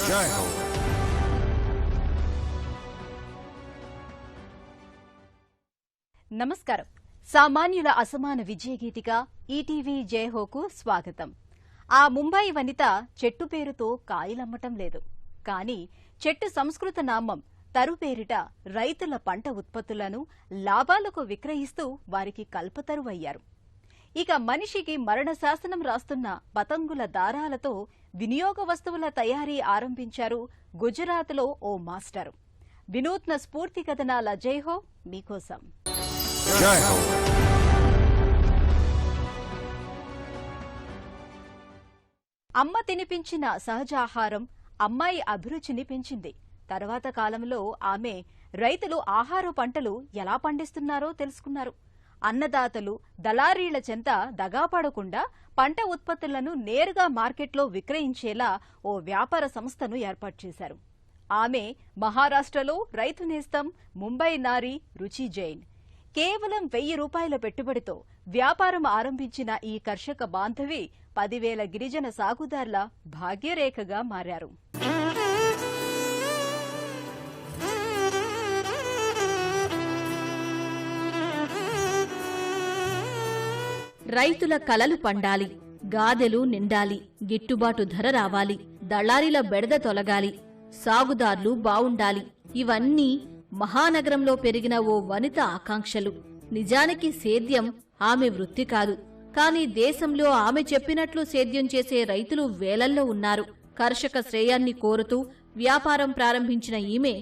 జై హో. నమస్కారం. సామాన్యుల అసమాన విజయగీతిగా ఈటీవీ జయహోకు స్వాగతం. ఆ ముంబై వనిత చెట్టు పేరుతో కాయలమ్మటం లేదు, కానీ చెట్టు సంస్కృత నామం తరు పేరిట రైతుల పంట ఉత్పత్తులను లాభాలకు విక్రయిస్తూ వారికి కల్పతరువయ్యారు. ఇక మనిషికి మరణ శాసనం రాస్తున్న పతంగుల దారాలతో వినియోగ వస్తువుల తయారీ ఆరంభించారు గుజరాత్లో ఓ మాస్టరు. వినూత్న స్ఫూర్తి కథనాల జైహో మీకోసం. జై హో. అమ్మ తినిపించిన సహజాహారం అమ్మాయి అభిరుచిని పెంచింది. తర్వాత కాలంలో ఆమె రైతులు ఆహార పంటలు ఎలా పండిస్తున్నారో తెలుసుకున్నారు. అన్నదాతలు, దళారీల చెంత దగాపడకుండా పంట ఉత్పత్తులను నేరుగా మార్కెట్లో విక్రయించేలా ఓ వ్యాపార సంస్థను ఏర్పాటు చేశారు. ఆమె మహారాష్ట్రలో రైతు నేస్తం ముంబై నారి రుచి జైన్. కేవలం 1000 రూపాయల పెట్టుబడితో వ్యాపారం ఆరంభించిన ఈ కర్షక బాంధవి 10,000 గిరిజన సాగుదార్ల భాగ్యరేఖగా మారారు. రైతుల కలలు పండాలి, గాదెలు నిండాలి, గిట్టుబాటు ధర రావాలి, దళారీల బెడద తొలగాలి, సాగుదార్లు బావుండాలి. ఇవన్నీ మహానగరంలో పెరిగిన ఓ వనిత ఆకాంక్షలు. నిజానికి సేద్యం ఆమె వృత్తి కాదు, కాని దేశంలో ఆమె చెప్పినట్లు సేద్యం చేసే రైతులు వేలల్లో ఉన్నారు. కర్షక శ్రేయాన్ని కోరుతూ వ్యాపారం ప్రారంభించిన ఈమె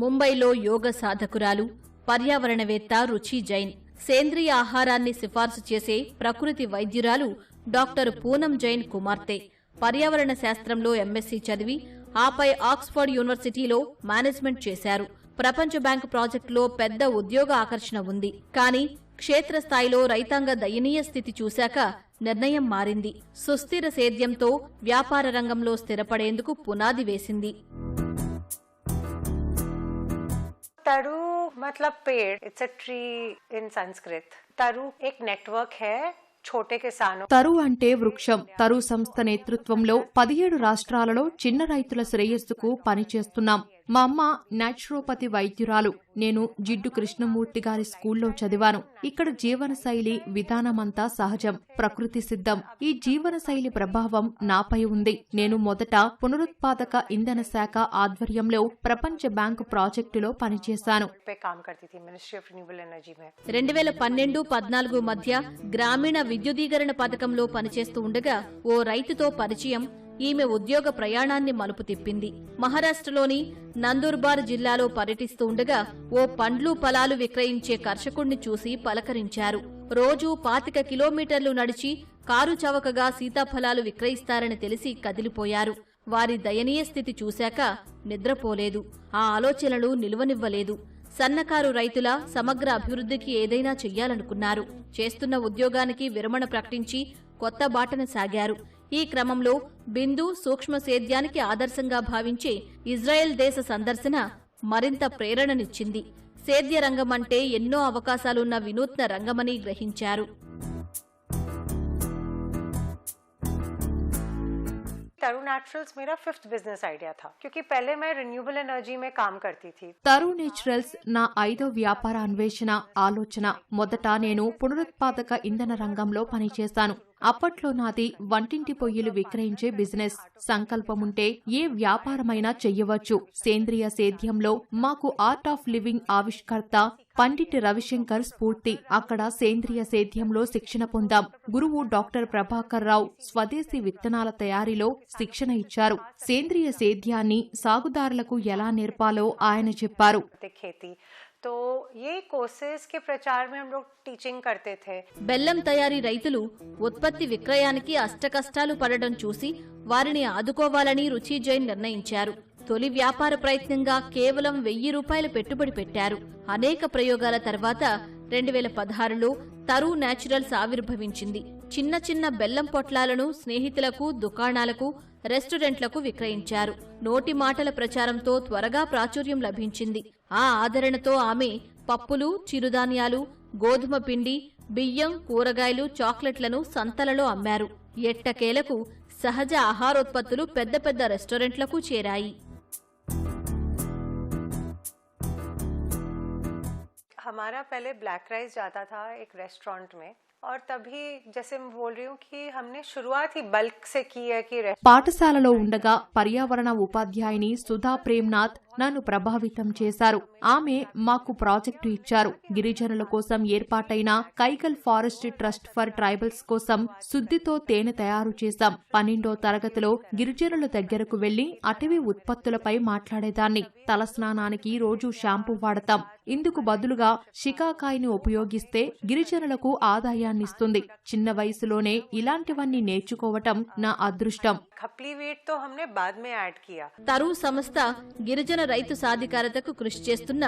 ముంబైలో యోగ సాధకురాలు, పర్యావరణవేత్త రుచి జైన్. సేంద్రియ ఆహారాన్ని సిఫార్సు చేసే ప్రకృతి వైద్యురాలు డాక్టర్ పూనం జైన్ కుమార్తె. పర్యావరణ శాస్త్రంలో ఎంఎస్సీ చదివి ఆపై ఆక్స్ఫర్డ్ యూనివర్సిటీలో మేనేజ్మెంట్ చేశారు. ప్రపంచ బ్యాంకు ప్రాజెక్టులో పెద్ద ఉద్యోగ ఆకర్షణ ఉంది. కానీ క్షేత్రస్థాయిలో రైతాంగ దయనీయ స్థితి చూశాక నిర్ణయం మారింది. సుస్థిర సేద్యంతో వ్యాపార రంగంలో స్థిరపడేందుకు పునాది వేసింది. तरु मतलब पेड़, it's a tree in Sanskrit. तरु एक नेटवर्क है छोटे किसानों. తరు అంటే వృక్షం. తరు సంస్థ నేతృత్వంలో 17 రాష్ట్రాలలో చిన్న రైతుల శ్రేయస్సుకు పనిచేస్తున్నాం. మా అమ్మ న్యాచురోపతి వైద్యురాలు. నేను జిడ్డు కృష్ణమూర్తి గారి స్కూల్లో చదివాను. ఇక్కడ జీవనశైలి విధానమంతా సహజం, ప్రకృతి సిద్ధం. ఈ జీవనశైలి ప్రభావం నాపై ఉంది. నేను మొదట పునరుత్పాదక ఇంధన శాఖ ఆధ్వర్యంలో ప్రపంచ బ్యాంకు ప్రాజెక్టులో పనిచేశాను. 2012-14 మధ్య గ్రామీణ విద్యుదీకరణ పథకంలో పనిచేస్తూ ఉండగా ఓ రైతుతో పరిచయం ఈమె ఉద్యోగ ప్రయాణాన్ని మలుపు తిప్పింది. మహారాష్ట్రలోని నందూర్బార్ జిల్లాలో పర్యటిస్తూ ఉండగా ఓ పండ్లు ఫలాలు విక్రయించే కర్షకుణ్ణి చూసి పలకరించారు. రోజూ 25 కిలోమీటర్లు నడిచి కారు చవకగా సీతాఫలాలు విక్రయిస్తారని తెలిసి కదిలిపోయారు. వారి దయనీయ స్థితి చూశాక నిద్రపోలేదు. ఆ ఆలోచనలు నిలువనివ్వలేదు. సన్నకారు రైతుల సమగ్ర అభివృద్ధికి ఏదైనా చెయ్యాలనుకున్నారు. చేస్తున్న ఉద్యోగానికి విరమణ ప్రకటించి కొత్త బాటన సాగారు. ఈ క్రమంలో బిందు సూక్ష్మ సేద్యానికి ఆదర్శంగా భావించే ఇజ్రాయెల్ దేశ సందర్శన మరింత ప్రేరణనిచ్చింది. సేద్య రంగమంటే ఎన్నో అవకాశాలున్న వినూత్న రంగమని గ్రహించారు. तरु नेचुरल्स मेरा 5th बिजनेस आइडिया था, क्योंकि पहले मैं रिन्यूएबल एनर्जी में काम करती थी. తరు నేచురల్స్ నా 5వ వ్యాపార అన్వేషణ ఆలోచన. మొదట నేను పునరుత్పాదక ఇంధన రంగంలో పనిచేశాను. అప్పట్లో నాది వంటింటి పొయ్యిలు విక్రయించే బిజినెస్. సంకల్పముంటే ఏ వ్యాపారమైనా చెయ్యవచ్చు. సేంద్రియ సేద్యంలో మాకు ఆర్ట్ ఆఫ్ లివింగ్ ఆవిష్కర్త పండిట్ రవిశంకర్ స్ఫూర్తి. అక్కడ సేంద్రియ సేద్యంలో శిక్షణ పొందాం. గురువు డాక్టర్ ప్రభాకర్ రావు స్వదేశీ విత్తనాల తయారీలో శిక్షణ ఇచ్చారు. సేంద్రియ సేద్యాన్ని సాగుదారులకు ఎలా నేర్పాలో ఆయన చెప్పారు. तो ये कोर्सेज के प्रचार में हम लोग टीचिंग करते थे. బెల్లం తయారీ రైతులు ఉత్పత్తి విక్రయానికి అష్టకష్టాలు పడడం చూసి వారిని ఆదుకోవాలని రుచి జైన్ నిర్ణయించారు. తొలి వ్యాపార ప్రయత్నంగా కేవలం 1000 రూపాయల పెట్టుబడి పెట్టారు. అనేక ప్రయోగాల తర్వాత 2016లో తరు నేచురల్స్ ఆవిర్భవించింది. చిన్న చిన్న బెల్లం పొట్లాలను స్నేహితులకు, దుకాణాలకు, రెస్టారెంట్లకు విక్రయించారు. నోటి మాటల ప్రచారంతో త్వరగా ప్రాచుర్యం లభించింది. ఆ ఆదరణతో ఆమె పప్పులు, చిరుధాన్యాలు, గోధుమ పిండి, బియ్యం, కూరగాయలు, చాక్లెట్లను సంతలలో అమ్మారు. ఎట్టకేలకు సహజ ఆహారోత్పత్తులు పెద్ద పెద్ద రెస్టారెంట్లకు చేరాయి. हमारा पहले ब्लैक राइस जाता था एक रेस्टोरेंट में और तभी जैसे मैं बोल रही हूँ कि हमने शुरुआत ही बल्क से की है कि పాఠశాలలో ఉండగా పర్యావరణ ఉపాధ్యాయుని సుధా ప్రేమ్నాథ్ నన్ను ప్రభావితం చేశారు. ఆమె మాకు ప్రాజెక్టు ఇచ్చారు. గిరిజనుల కోసం ఏర్పాటైన Kaigal forest trust for tribals కోసం శుద్ధితో తేనె తయారు చేశాం. 12వ తరగతిలో గిరిజనుల దగ్గరకు వెళ్లి అటవీ ఉత్పత్తులపై మాట్లాడేదాన్ని. తలస్నానానికి రోజు షాంపూ వాడతాం. ఇందుకు బదులుగా షికాకాయని ఉపయోగిస్తే గిరిజనులకు ఆదాయాన్నిస్తుంది. చిన్న వయసులోనే ఇలాంటివన్నీ నేర్చుకోవటం నా అదృష్టం. తరు సంస్థ గిరిజన రైతు సాధికారతకు కృషి చేస్తున్న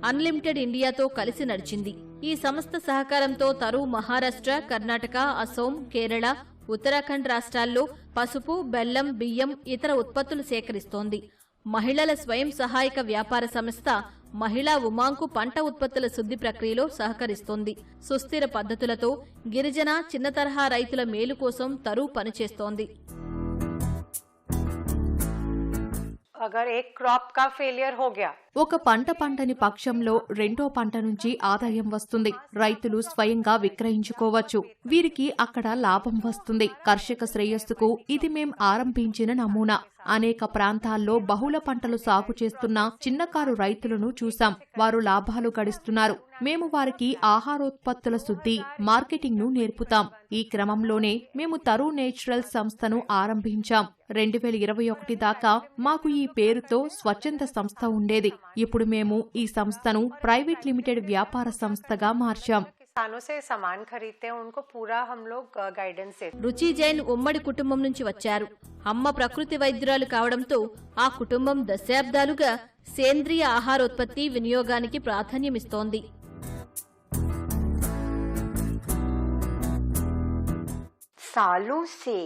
అన్లిమిటెడ్ ఇండియాతో కలిసి నడిచింది. ఈ సంస్థ సహకారంతో తరు మహారాష్ట్ర, కర్ణాటక, అసోం, కేరళ, ఉత్తరాఖండ్ రాష్ట్రాల్లో పసుపు, బెల్లం, బియ్యం, ఇతర ఉత్పత్తులు సేకరిస్తోంది. మహిళల స్వయం సహాయక వ్యాపార సంస్థ మహిళా ఉమాంకు పంట ఉత్పత్తుల శుద్ధి ప్రక్రియలో సహకరిస్తోంది. సుస్థిర పద్ధతులతో గిరిజన, చిన్న తరహా రైతుల మేలు కోసం తరు పనిచేస్తోంది. अगर एक क्रॉप का फेलियर हो गया ఒక పంట పంటని పక్షంలో రెండో పంట నుంచి ఆదాయం వస్తుంది. రైతులు స్వయంగా విక్రయించుకోవచ్చు. వీరికి అక్కడ లాభం వస్తుంది. కర్షక శ్రేయస్సుకు ఇది మేం ఆరంభించిన నమూనా. అనేక ప్రాంతాల్లో బహుళ పంటలు సాగు చేస్తున్న చిన్నకారు రైతులను చూశాం. వారు లాభాలు గడిస్తున్నారు. మేము వారికి ఆహారోత్పత్తుల శుద్ధి, మార్కెటింగ్ ను నేర్పుతాం. ఈ క్రమంలోనే మేము తరు నేచురల్ సంస్థను ఆరంభించాం. 2021 దాకా మాకు ఈ పేరుతో స్వచ్ఛంద సంస్థ ఉండేది. ఇప్పుడు మేము ఈ సంస్థను ప్రైవేట్ లిమిటెడ్ వ్యాపార సంస్థగా మార్చాం. రుచి జైన్ ఉమ్మడి కుటుంబం నుంచి వచ్చారు. అమ్మ ప్రకృతి వైద్యురాలు కావడంతో ఆ కుటుంబం దశాబ్దాలుగా సేంద్రియ ఆహారోత్పత్తి వినియోగానికి ప్రాధాన్యమిస్తోంది. सालों से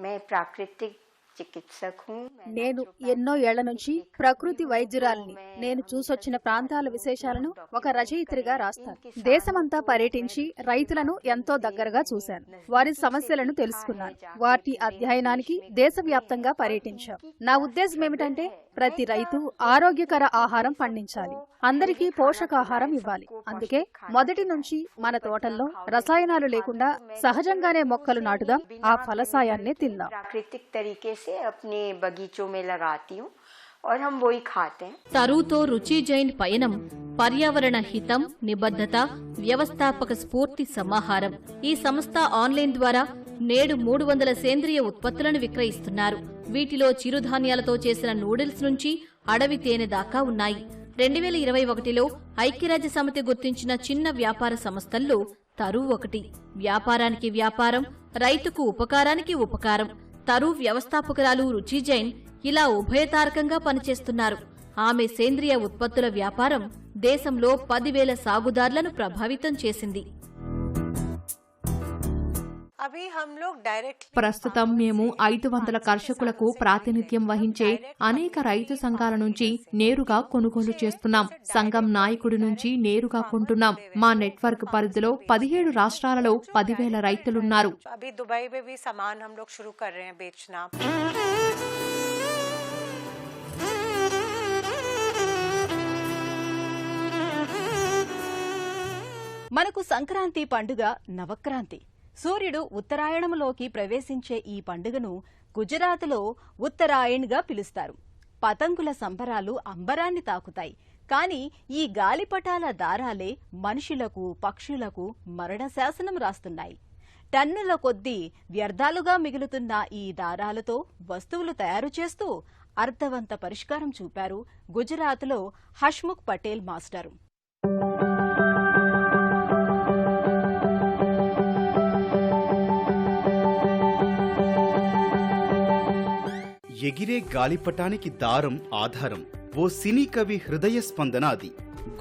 मैं प्राकृतिक चिकित्सक हूँ. నేను ఎన్నో ఏళ్ల నుంచి ప్రకృతి వైద్యురాలిని. నేను చూసొచ్చిన ప్రాంతాల విశేషాలను ఒక రచయిత్రిగా రాస్తాను. దేశమంతా పర్యటించి రైతులను ఎంతో దగ్గరగా చూశాను. వారి సమస్యలను తెలుసుకున్నాను. వాటి అధ్యయనానికి దేశవ్యాప్తంగా పర్యటించాం. నా ఉద్దేశం ఏమిటంటే ప్రతి రైతు ఆరోగ్యకర ఆహారం పండించాలి. అందరికీ పోషకాహారం ఇవ్వాలి. అందుకే మొదటి నుంచి మన తోటల్లో రసాయనాలు లేకుండా సహజంగానే మొక్కలు నాటుదాం. ఆ ఫలసాయాన్నే తిందాం. प्राकृतिक तरीके से अपने बगीचों में लगाती हूँ और हम वही खाते हैं. తరుతో రుచి జైన్ పయనం పర్యావరణ హితం, నిబద్ధత, వ్యవస్థాపక స్ఫూర్తి సమాహారం. ఈ సంస్థ ఆన్లైన్ ద్వారా నేడు 300 సేంద్రియ ఉత్పత్తులను విక్రయిస్తున్నారు. వీటిలో చిరుధాన్యాలతో చేసిన నూడిల్స్ నుంచి అడవి తేనె దాకా ఉన్నాయి. 2021లో ఐక్యరాజ్య సమితి గుర్తించిన చిన్న వ్యాపార సంస్థల్లో తరు ఒకటి. వ్యాపారానికి వ్యాపారం, రైతుకు ఉపకారానికి ఉపకారం. తరు వ్యవస్థాపకురాలు రుచి జైన్ ఇలా ఉభయతారకంగా పనిచేస్తున్నారు. ఆమె సేంద్రియ ఉత్పత్తుల వ్యాపారం దేశంలో 10,000 సాగుదారులను ప్రభావితం చేసింది. ప్రస్తుతం మేము 500 కర్షకులకు ప్రాతినిధ్యం వహించే అనేక రైతు సంఘాల నుంచి నేరుగా కొనుగోలు చేస్తున్నాం. సంఘం నాయకుడి నుంచి నేరుగా కొంటున్నాం. మా నెట్వర్క్ పరిధిలో 17 రాష్ట్రాలలో 10,000 రైతులున్నారు. మనకు సంక్రాంతి పండుగ నవక్రాంతి. సూర్యుడు ఉత్తరాయణంలోకి ప్రవేశించే ఈ పండుగను గుజరాత్లో ఉత్తరాయణ్గా పిలుస్తారు. పతంగుల సంబరాలు అంబరాన్ని తాకుతాయి. కానీ ఈ గాలిపటాల దారాలే మనుషులకు, పక్షులకు మరణ శాసనం రాస్తున్నాయి. టన్నుల కొద్దీ వ్యర్థాలుగా మిగులుతున్న ఈ దారాలతో వస్తువులు తయారు చేస్తూ అర్థవంత పరిష్కారం చూపారు గుజరాత్లో హష్ముఖ్ పటేల్ మాస్టరు. ఎగిరే గాలిపటానికి దారం ఆధారం. ఓ సినీ కవి హృదయ స్పందన అది.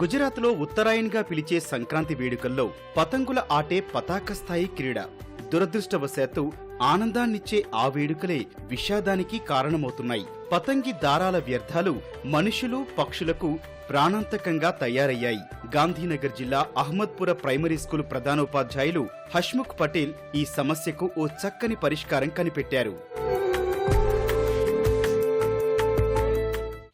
గుజరాత్లో ఉత్తరాయణ్గా పిలిచే సంక్రాంతి వేడుకల్లో పతంగుల ఆటే పతాక స్థాయి క్రీడ. దురదృష్టవశాత్తు ఆనందాన్నిచ్చే ఆ వేడుకలే విషాదానికి కారణమవుతున్నాయి. పతంగి దారాల వ్యర్థాలు మనుషులు, పక్షులకు ప్రాణాంతకంగా తయారయ్యాయి. గాంధీనగర్ జిల్లా అహ్మద్పుర ప్రైమరీ స్కూల్ ప్రధానోపాధ్యాయులు హష్ముఖ్ పటేల్ ఈ సమస్యకు ఓ చక్కని పరిష్కారం కనిపెట్టారు.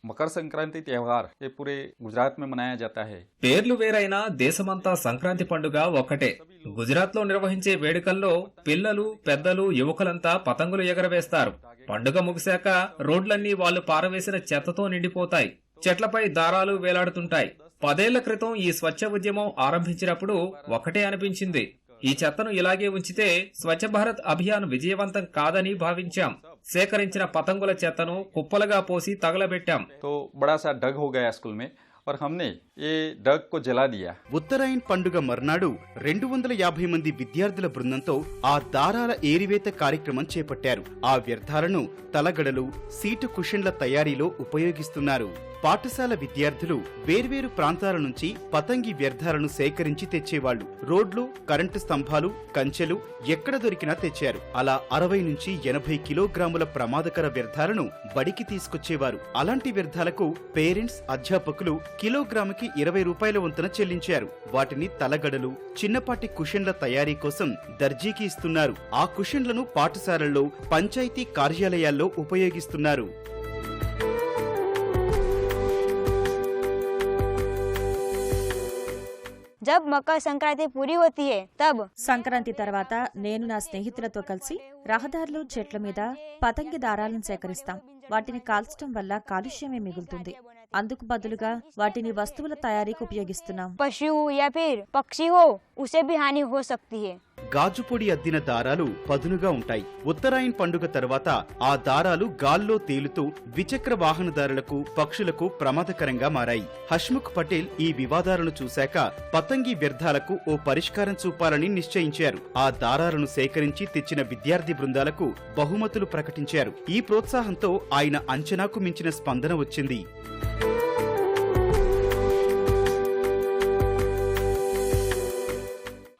मकर संक्रांति त्योहार ये पूरे गुजरात में मनाया जाता है. పేర్లు వేరైనా దేశమంతా సంక్రాంతి పండుగ ఒక్కటే. గుజరాత్ లో నిర్వహించే వేడుకల్లో పిల్లలు, పెద్దలు, యువకులంతా పతంగులు ఎగరవేస్తారు. పండుగ ముగిశాక రోడ్లన్నీ వాళ్లు పారవేసిన చెత్తతో నిండిపోతాయి. చెట్లపై దారాలు వేలాడుతుంటాయి. 10 ఏళ్ల క్రితం ఈ స్వచ్ఛ ఉద్యమం ఆరంభించినప్పుడు ఒకటే అనిపించింది, ఈ చెత్తను ఇలాగే ఉంచితే స్వచ్ఛ భారత్ అభియాన్ విజయవంతం కాదని భావించాం. సేకరించిన పతంగుల చెత్తను కుప్పలుగా పోసి తగలబెట్టాం. तो बड़ा सा डग हो गया स्कूल में और हमने ये डग को जला दिया. ఉత్తరాయణ్ పండుగ మర్నాడు 250 మంది విద్యార్థుల బృందంతో ఆ దారాల ఏరివేత కార్యక్రమం చేపట్టారు. ఆ వ్యర్థాలను తలగడలు, సీటు కుషన్ల తయారీలో ఉపయోగిస్తున్నారు. పాఠశాల విద్యార్థులు వేర్వేరు ప్రాంతాల నుంచి పతంగి వ్యర్థాలను సేకరించి తెచ్చేవాళ్లు. రోడ్లు, కరెంటు స్తంభాలు, కంచెలు ఎక్కడ దొరికినా తెచ్చారు. అలా 60 నుంచి 80 కిలోగ్రాముల ప్రమాదకర వ్యర్థాలను బడికి తీసుకొచ్చేవారు. అలాంటి వ్యర్థాలకు పేరెంట్స్, అధ్యాపకులు కిలోగ్రాముకి 20 రూపాయల వంతున చెల్లించారు. వాటిని తలగడలు, చిన్నపాటి కుషన్ల తయారీ కోసం దర్జీకి ఇస్తున్నారు. ఆ కుషన్లను పాఠశాలల్లో, పంచాయతీ కార్యాలయాల్లో ఉపయోగిస్తున్నారు. जब मकर संक्रांति पूरी होती है तब సంక్రాంతి తర్వాత నేను నా స్నేహితులతో కలిసి రహదారులు, చెట్ల మీద పతంగి దారాలను సేకరిస్తాం. వాటిని కాల్చడం వల్ల కాలుష్యమే మిగులుతుంది. అందుకు బదులుగా వాటిని వస్తువుల తయారీకి ఉపయోగిస్తున్నాం. पशु या फिर पक्षी हो उसे भी हानि हो सकती है. గాజుపొడి అద్దిన దారాలు పదునుగా ఉంటాయి. ఉత్తరాయణ్ పండుగ తర్వాత ఆ దారాలు గాల్లో తేలుతూ ద్విచక్ర వాహనదారులకు, పక్షులకు ప్రమాదకరంగా మారాయి. హష్ముఖ్ పటేల్ ఈ వివాదాలను చూశాక పతంగి వ్యర్థాలకు ఓ పరిష్కారం చూపాలని నిశ్చయించారు. ఆ దారాలను సేకరించి తెచ్చిన విద్యార్థి బృందాలకు బహుమతులు ప్రకటించారు. ఈ ప్రోత్సాహంతో ఆయన అంచనాకు మించిన స్పందన వచ్చింది.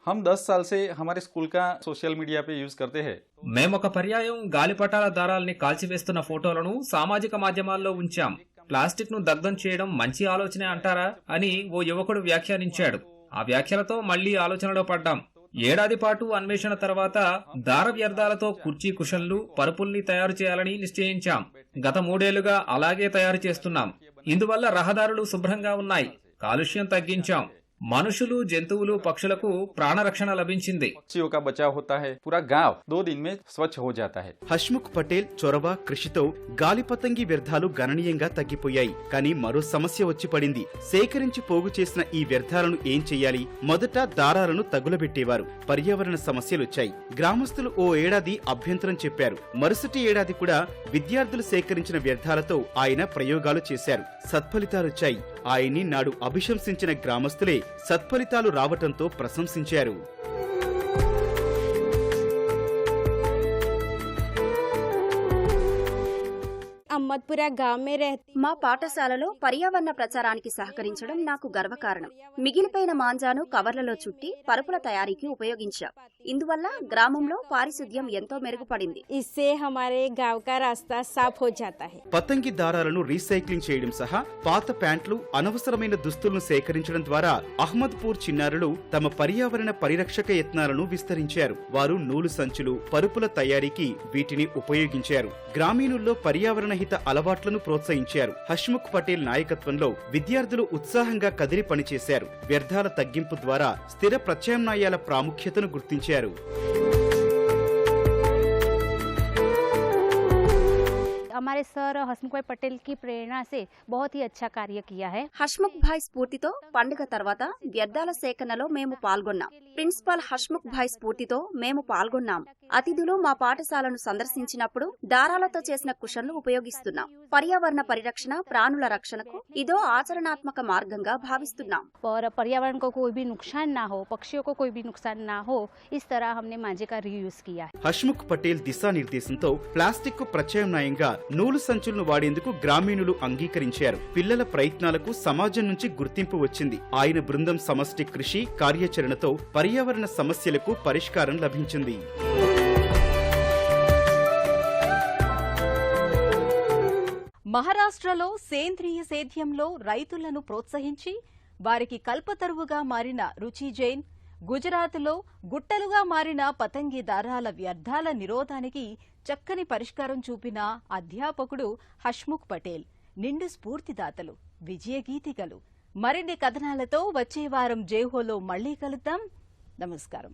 हम 10 साल से हमारे स्कूल का सोशल मीडिया पे यूज करते हैं. మేమొక పర్యాయం గాలిపటాల దారాల్ని కాల్చివేస్తున్న ఫోటోలను సామాజిక మాధ్యమాల్లో ఉంచాం. ప్లాస్టిక్ ను దగ్ధం చేయడం మంచి ఆలోచనే అంటారా అని ఓ యువకుడు వ్యాఖ్యానించాడు. ఆ వ్యాఖ్యలతో మళ్లీ ఆలోచనలో పడ్డాం. ఏడాది పాటు అన్వేషణ తర్వాత దార వ్యర్థాలతో కుర్చీ కుషన్లు, పరుపుల్ని తయారు చేయాలని నిశ్చయించాం. గత 3 ఏళ్లుగా అలాగే తయారు చేస్తున్నాం. ఇందువల్ల రహదారులు శుభ్రంగా ఉన్నాయి, కాలుష్యం తగ్గించాం. మనుషులు, జంతువులు, పక్షులకు ప్రాణరక్షణ లభించింది. पक्षियों का बचाव होता है. पूरा गांव 2 दिन में स्वच्छ हो जाता है. హష్ముఖ్ పటేల్ చొరవ, కృషితో గాలిపతంగి వ్యర్థాలు గణనీయంగా తగ్గిపోయాయి. కానీ మరో సమస్య వచ్చి పడింది. సేకరించి పోగు చేసిన ఈ వ్యర్థాలను ఏం చెయ్యాలి? మొదట దారాలను తగులబెట్టేవారు. పర్యావరణ సమస్యలొచ్చాయి. గ్రామస్తులు ఓ ఏడాది అభ్యంతరం చెప్పారు. మరుసటి ఏడాది కూడా విద్యార్థులు సేకరించిన వ్యర్థాలతో ఆయన ప్రయోగాలు చేశారు. సత్ఫలితాలొచ్చాయి. ఆయన్ని నాడు అభిశంసించిన గ్రామస్తులే సత్ఫలితాలు రావటంతో ప్రశంసించారు. अहमदपुरा गांव में रहती. మా పాఠశాలలో పర్యావరణ ప్రచారానికి సహకరించడం నాకు గర్వకారణం. మిగిలిపోయిన మాంజాను కవర్లలో చుట్టి పరుపుల తయారీకి ఉపయోగించాం. ఇందువల్ల గ్రామంలో పారిశుద్ధ్యం ఎంతో మెరుగుపడింది. इससे हमारे गांव का रास्ता साफ हो जाता है. పతంగి దారాలను రీసైక్లింగ్ చేయడం సహా పాత ప్యాంట్లు, అనవసరమైన దుస్తులను సేకరించడం ద్వారా అహ్మద్పూర్ చిన్నారులు తమ పర్యావరణ పరిరక్షక యత్నాలను విస్తరించారు. వారు నూలు సంచులు, పరుపుల తయారీకి వీటిని ఉపయోగించారు. గ్రామీణుల్లో పర్యావరణ హిత అలవాట్లను ప్రోత్సహించారు. హష్ముఖ్ పటేల్ నాయకత్వంలో విద్యార్థులు ఉత్సాహంగా కదిలి పనిచేశారు. వ్యర్థాల తగ్గింపు ద్వారా స్థిర ప్రత్యామ్నాయాల ప్రాముఖ్యతను గుర్తించారు. हमारे सर हसमुख भाई पटेल की प्रेरणा से बहुत ही अच्छा कार्य किया है. హష్ముఖ్ భాయ్ స్ఫూర్తితో పండుగ తర్వాత వ్యర్థాల సేకరణలో మేము పాల్గొన్నాం. ప్రిన్సిపాల్ హష్ముఖ్ భాయ్ స్ఫూర్తితో మేము పాల్గొన్నాం. అతిథులు మా పాఠశాలను సందర్శించినప్పుడు దారాలతో చేసిన కుషన్లు ఉపయోగిస్తున్నాం. పర్యావరణ పరిరక్షణ, ప్రాణుల రక్షణకు ఇదో ఆచరణాత్మక మార్గంగా భావిస్తున్నాం. और पर्यावरण को कोई भी नुकसान ना हो, पक्षियों को कोई भी नुकसान ना हो, इस तरह हमने मांझे का रीयूज किया है. హష్ముఖ్ పటేల్ దిశానిర్దేశంతో ప్లాస్టిక్ కు ప్రత్యామ్నాయంగా నూలు సంచులను వాడేందుకు గ్రామీణులు అంగీకరించారు. పిల్లల ప్రయత్నాలకు సమాజం నుంచి గుర్తింపు వచ్చింది. ఆయన బృందం సమష్టి కృషి, కార్యాచరణతో పర్యావరణ సమస్యలకు పరిష్కారం లభించింది. మహారాష్ట్రలో సేంద్రియ సేద్యంలో రైతులను ప్రోత్సహించి వారికి కల్పతరువుగా మారిన రుచి జైన్, గుజరాత్లో గుట్టలుగా మారిన పతంగి దారాల వ్యర్థాల నిరోధానికి చక్కని పరిష్కారం చూపిన అధ్యాపకుడు హష్ముఖ్ పటేల్ నిండు స్ఫూర్తిదాతలు, విజయగీతికలు. మరిన్ని కథనాలతో వచ్చే వారం జైహోలో మళ్లీ కలుద్దాం. నమస్కారం.